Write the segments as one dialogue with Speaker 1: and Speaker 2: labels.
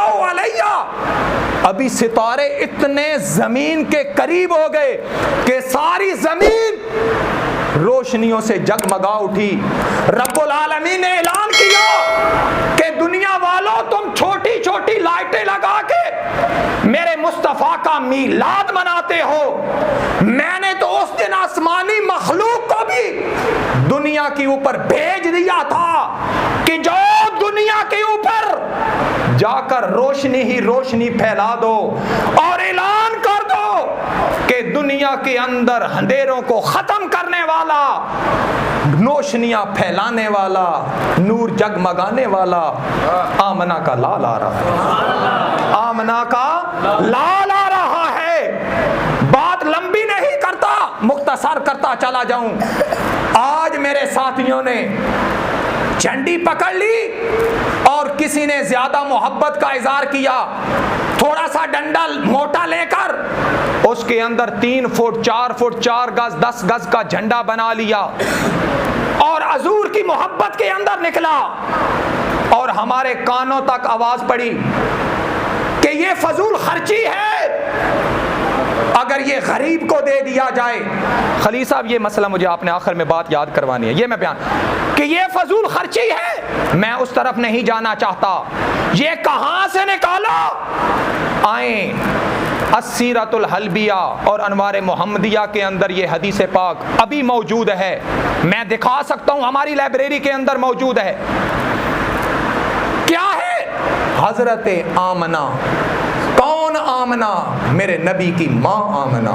Speaker 1: तलाउ अलैया, अभी सितारे इतने जमीन के करीब हो गए कि सारी जमीन रोशनियों से जगमगा उठी। रब्बुल आलमीन ने ऐलान किया कि दुनिया वालों, तुम छोटी छोटी लाइटें लगा के मेरे मुस्तफा का मीलाद मनाते हो। मैंने तो उस दिन आसमानी मखलूक को भी दुनिया के ऊपर भेज दिया था कि जो दुनिया के ऊपर जाकर रोशनी ही रोशनी फैला दो और ऐलान कर दो कि दुनिया के अंदर अंधेरों को खत्म करने वाला, रोशनियां फैलाने वाला, नूर जगमगाने वाला आमना का लाल आ रहा है। आमना का लाल आ रहा है। बात लंबी नहीं करता, मुख्तसर करता चला जाऊं। आज मेरे साथियों ने झंडी पकड़ ली और किसी ने ज्यादा मोहब्बत का इजहार किया, थोड़ा सा डंडा मोटा लेकर उसके अंदर 3 फुट 4 फुट 4 गज 10 गज का झंडा बना लिया और हजूर की मोहब्बत के अंदर निकला। और हमारे कानों तक आवाज पड़ी कि ये फजूल खर्ची है, अगर ये गरीब को दे दिया जाए। खलील साहब, ये मसला मुझे आपने आखिर में बात याद करवानी है, ये मैं बयान कि ये फजूल खर्ची है, मैं उस तरफ नहीं जाना चाहता। ये कहां से निकाला? आए अस्सीरतुल हलबिया और अनवार मोहम्मदिया के अंदर ये हदीस पाक अभी मौजूद है, मैं दिखा सकता हूं, हमारी लाइब्रेरी के अंदर मौजूद है। क्या है? हजरत आमना। कौन आमना? मेरे नबी की माँ आमना,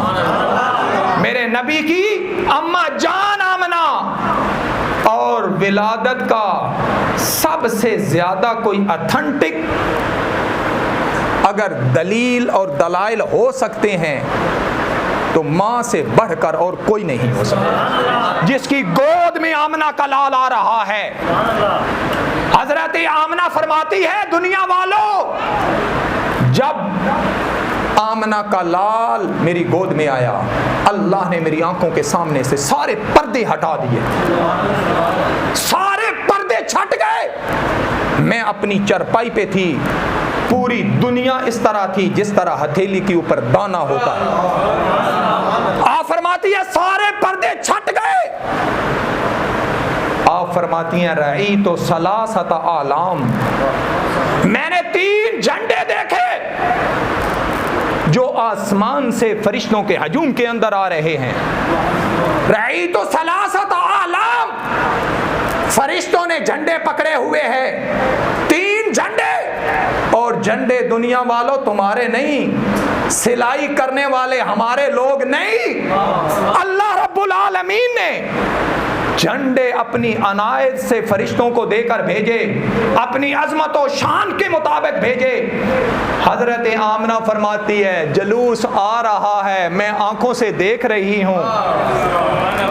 Speaker 1: मेरे नबी की अम्मा जान आमना। और विलादत का सबसे ज्यादा कोई ऑथेंटिक अगर दलील और दलाइल हो सकते हैं तो माँ से बढ़कर और कोई नहीं हो सकता, जिसकी गोद में आमना का लाल आ रहा है। हजरत आमना फरमाती है, दुनिया वालों, जब आमना का लाल मेरी गोद में आया, अल्लाह ने मेरी आंखों के सामने से सारे पर्दे हटा दिए, सारे पर्दे छट गए। मैं अपनी चरपाई पे थी, पूरी दुनिया इस तरह थी जिस तरह हथेली के ऊपर दाना होता है। आप फरमाती है सारे पर्दे छट गए। आप फरमाती हैं रई तो सलासत आलाम, मैंने 3 झंडे देखे जो आसमान से फरिश्तों के हजूम के अंदर आ रहे हैं। रई तो सलासत आलाम, फरिश्तों ने झंडे पकड़े हुए हैं, 3 झंडे। और झंडे दुनिया वालों तुम्हारे नहीं, सिलाई करने वाले हमारे लोग नहीं, अल्लाह रब्बुल आलमीन ने झंडे अपनी अनायत से फरिश्तों को देकर भेजे, अपनी अजमत और शान के मुताबिक भेजे। हजरत आमना फरमाती है, जलूस आ रहा है, मैं आंखों से देख रही हूँ,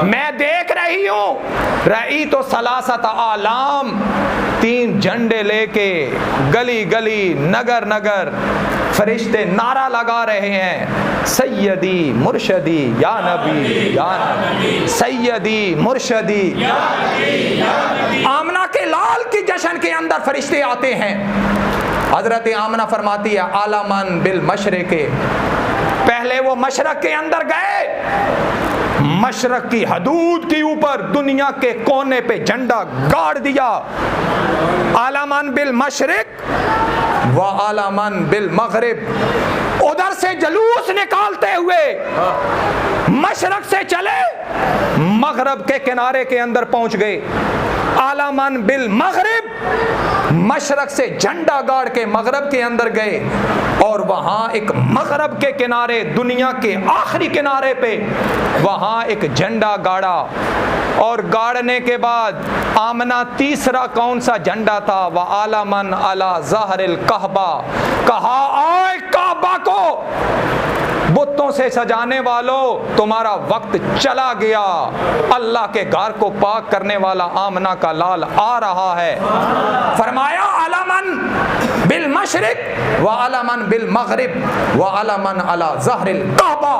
Speaker 1: मैं देख रही हूँ। रई तो सलासत आलाम, 3 झंडे लेके गली गली नगर नगर फरिश्ते नारा लगा रहे हैं, सैयदी मुर्शदी या नबी या नबी, सैयदी मुर्शदी या नबी या नबी। आमना के लाल की जश्न के अंदर फरिश्ते आते हैं। हजरत आमना फरमाती है, आलामन बिल मशरिके, पहले वो मशरक के अंदर गए, मशरक की हदूद के ऊपर दुनिया के कोने पे झंडा गाड़ दिया। आलामन बिल मशरिक व आलामन बिल मगरिब, उधर से जुलूस निकालते हुए मशरक से चले, मगरब के किनारे के अंदर पहुंच गए। आलामन बिल मगरिब, मशरक से झंडा गाड़ के मगरब के अंदर गए और वहां एक मगरब के किनारे, दुनिया के आखिरी किनारे पे वहां एक झंडा गाड़ा। और गाड़ने के बाद आमना तीसरा कौन सा झंडा था? वह आलामन अला ज़हरिल कहबा, कहा आए काबा को बुतों से सजाने वालों, तुम्हारा वक्त चला गया, अल्लाह के घर को पाक करने वाला आमना का लाल आ रहा है। फरमाया आलामन बिल मशरिक व आलामन बिल मगरिब व आलामन अला ज़हरिल कहबा।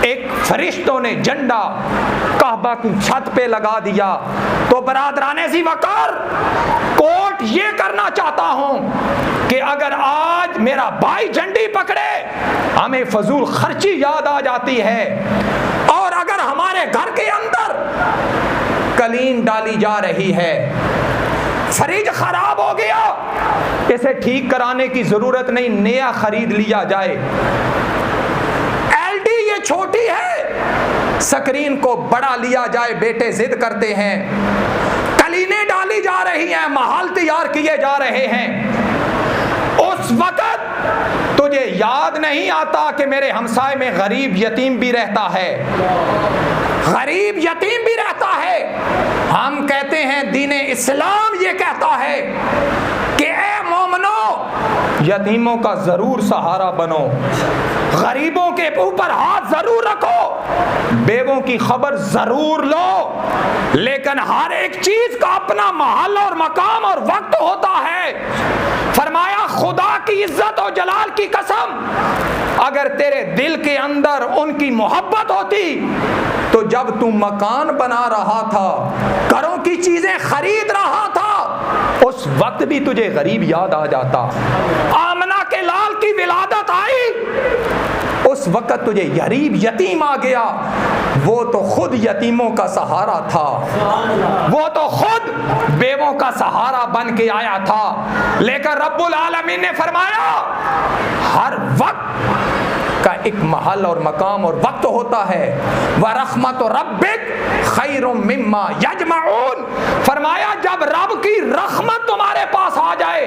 Speaker 1: एक फरिश्तों ने झंडा कहबा की छत पे लगा दिया। तो बरादराने ज़ी वक़ार, कोट ये करना चाहता हूं कि अगर आज आज मेरा भाई झंडी पकड़े, हमें फजूल खर्ची याद आ जाती है। और अगर हमारे घर के अंदर कलीन डाली जा रही है, फ्रिज खराब हो गया, इसे ठीक कराने की जरूरत नहीं, नया खरीद लिया जाए। एलडी ये छोटी है, स्क्रीन को बड़ा लिया जाए, बेटे जिद करते हैं। कलीनें डाली जा रही हैं, महल तैयार किए जा रहे हैं। उस वक्त तुझे याद नहीं आता कि मेरे हमसाए में गरीब यतीम भी रहता है, गरीब यतीम भी रहता है। हम कहते हैं दीन इस्लाम ये कहता है कि ए मोमनो, यतीमों का जरूर सहारा बनो, गरीबों के ऊपर हाथ जरूर रखो, बेवों की खबर जरूर लो, लेकिन हर एक चीज का अपना महल और मकाम और वक्त होता है। फरमाया खुदा की इज्जत और जलाल की कसम, अगर तेरे दिल के अंदर उनकी मोहब्बत होती तो जब तू मकान बना रहा था, घरों की चीजें खरीद रहा था, उस वक्त भी तुझे गरीब याद आ जाता। आमना के लाल की विलादत आई, उस वक्त तुझे गरीब यतीम आ गया। वो तो खुद यतीमों का सहारा था, वो तो खुद बेवों का सहारा बन के आया था। लेकिन रब्बुल आलमीन ने फरमाया हर वक्त का एक महल और मकाम और वक्त होता है। व रहमत रब्बिक खैरुम मिम्मा यजमाऊन, फरमाया जब रब की रहमत तुम्हारे पास आ जाए,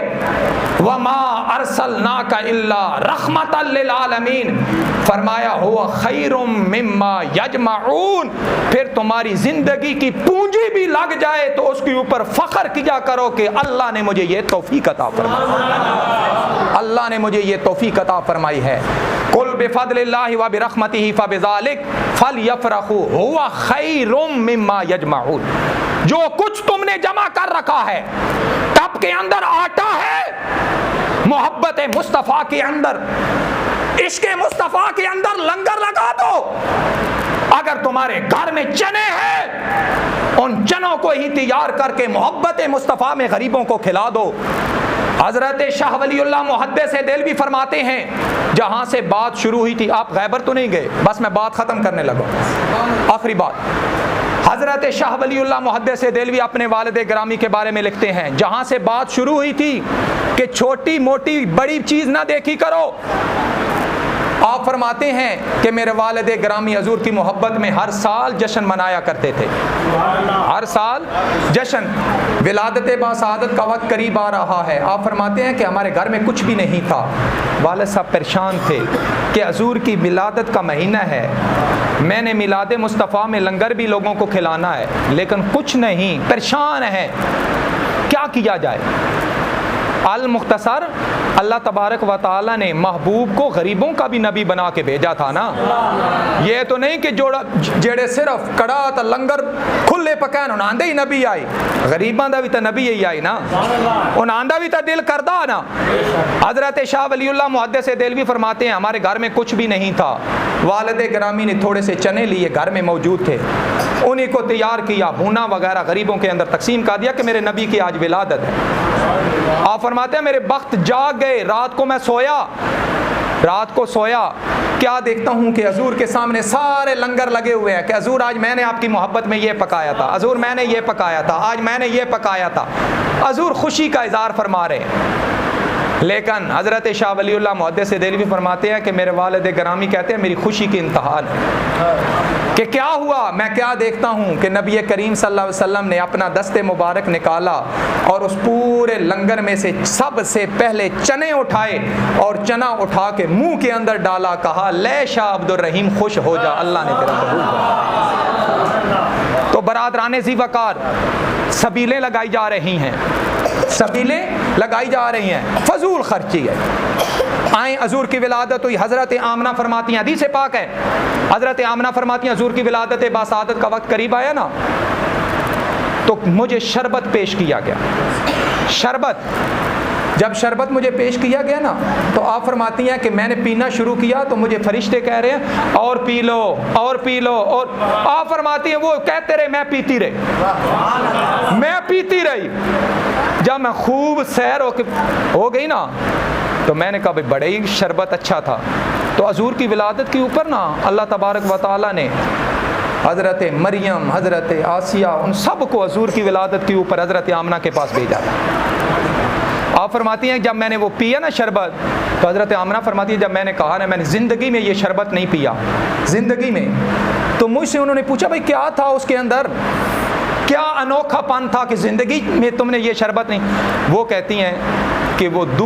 Speaker 1: वमा अरसलनाका इल्ला रहमतल लिल आलमीन, फरमाया हुवा खैरुम मिम्मा यजमाऊन, फिर तुम्हारी जिंदगी की पूंजी भी लग जाए तो उसके ऊपर फख्र किया करो कि अल्लाह ने मुझे ये तौफीक अता फरमाई, अल्लाह ने मुझे ये तौफीक अता फरमाई है। कुल बिफदलिल्लाहि व बिरहमतिही फबिज़ालिक फलयफ़रहू हुवा खैरुम मिम्मा यजमाऊन, जो कुछ तुमने जमा कर रखा है, टब के अंदर आटा है, मोहब्बत मुस्तफ़ा के अंदर, इश्क़ मुस्तफ़ा के अंदर लंगर लगा दो। अगर तुम्हारे घर में चने हैं, उन चनों को ही तैयार करके मोहब्बत मुस्तफ़ा में गरीबों को खिला दो। हजरत शाह वलीउल्लाह मुहद्दिस देलवी फरमाते हैं, जहां से बात शुरू हुई थी, आप गैबर तो नहीं गए, बस मैं बात खत्म करने लगा, आखिरी बात। हजरत शाह वलीउल्लाह मुहद्दिस देलवी अपने वालिद गिरामी के बारे में लिखते हैं, जहां से बात शुरू हुई थी कि छोटी मोटी बड़ी चीज ना देखी करो, आप फरमाते हैं कि मेरे वालिद गिरामी हजूर की मोहब्बत में हर साल जश्न मनाया करते थे, हर साल जश्न। विलादत बासादत का वक्त करीब आ रहा है, आप फरमाते हैं कि हमारे घर में कुछ भी नहीं था। वालिद साहब परेशान थे कि हजूर की मिलादत का महीना है, मैंने मिलाद मुस्तफ़ा में लंगर भी लोगों को खिलाना है, लेकिन कुछ नहीं, परेशान है, क्या किया जाए। अल मुख्तसर, अल्लाह तबारक व तआला ने महबूब को गरीबों का भी नबी बना के भेजा था ना। ये तो नहीं कि जेड़े सिर्फ कड़ा तो लंगर खुले पकैन उन्हांदे ही नबी आई, गरीबां दा भी तो नबी यही आई ना, उन्हांदा भी तो दिल करदा ना। हजरत शाह वलीउल्लाह मुहद्दिस देलवी फरमाते हैं, हमारे घर में कुछ भी नहीं था, वालिद गिरामी ने थोड़े से चने लिए, घर में मौजूद थे, उन्हीं को तैयार किया, भूना वगैरह गरीबों के अंदर तकसीम कर दिया कि मेरे नबी की आज विलादत है। आप फरमाते हैं मेरे वक्त जाग गए, रात को मैं सोया, रात को सोया, क्या देखता हूँ कि हजूर के सामने सारे लंगर लगे हुए हैं कि हजूर आज मैंने आपकी मोहब्बत में ये पकाया था, हजूर मैंने ये पकाया था, आज मैंने ये पकाया था, हजूर खुशी का इज़हार फरमा रहे हैं। लेकिन हज़रत शाह वलीउल्लाह मुहद्दिस देलवी फरमाते हैं कि मेरे वालिद गिरामी कहते हैं मेरी खुशी की इंतहा है कि क्या हुआ, मैं क्या देखता हूँ कि नबी करीम सल्लल्लाहु अलैहि वसल्लम ने अपना दस्ते मुबारक निकाला और उस पूरे लंगर में से सबसे पहले चने उठाए और चना उठा के मुंह के अंदर डाला, कहा ले शाह अब्दुल रहीम खुश हो जा, अल्लाह ने तेरा कबूल किया। तो बरादराने ज़ी वकार सबीलें लगाई जा रही हैं, सबीलें लगाई जा रही हैं, फजूल खर्ची है। आए हजूर की विलादत हुई, हज़रत आमना फरमाती हैं, हदीस पाक है, हज़रत आमना फरमाती हैं हजूर की विलादत बासादत का वक्त करीब आया ना, तो मुझे शरबत पेश किया गया। शरबत, जब शरबत मुझे पेश किया गया ना, तो आप फरमाती हैं कि मैंने पीना शुरू किया तो मुझे फरिश्ते कह रहे हैं और पी लो और पी लो, और आप फरमाती हैं वो कहते रहे, मैं पीती रही, मैं पीती रही। जब मैं खूब सैर हो गई ना, तो मैंने कहा भाई बड़े ही शरबत अच्छा था। तो हजूर की विलादत के ऊपर ना अल्लाह तबारक व तआला ने हज़रत मरियम, हज़रत आसिया, उन सब को हजूर की विलादत के ऊपर हज़रत आमना के पास भेजा था। आप फरमाती हैं जब मैंने वो पिया ना शरबत, तो हज़रत आमना फरमाती है जब मैंने कहा ना मैंने ज़िंदगी में ये शरबत नहीं पिया, ज़िंदगी में, तो मुझसे उन्होंने पूछा भाई क्या था उसके अंदर, क्या अनोखापन था कि ज़िंदगी में तुमने ये शरबत नहीं। वो कहती हैं कि वो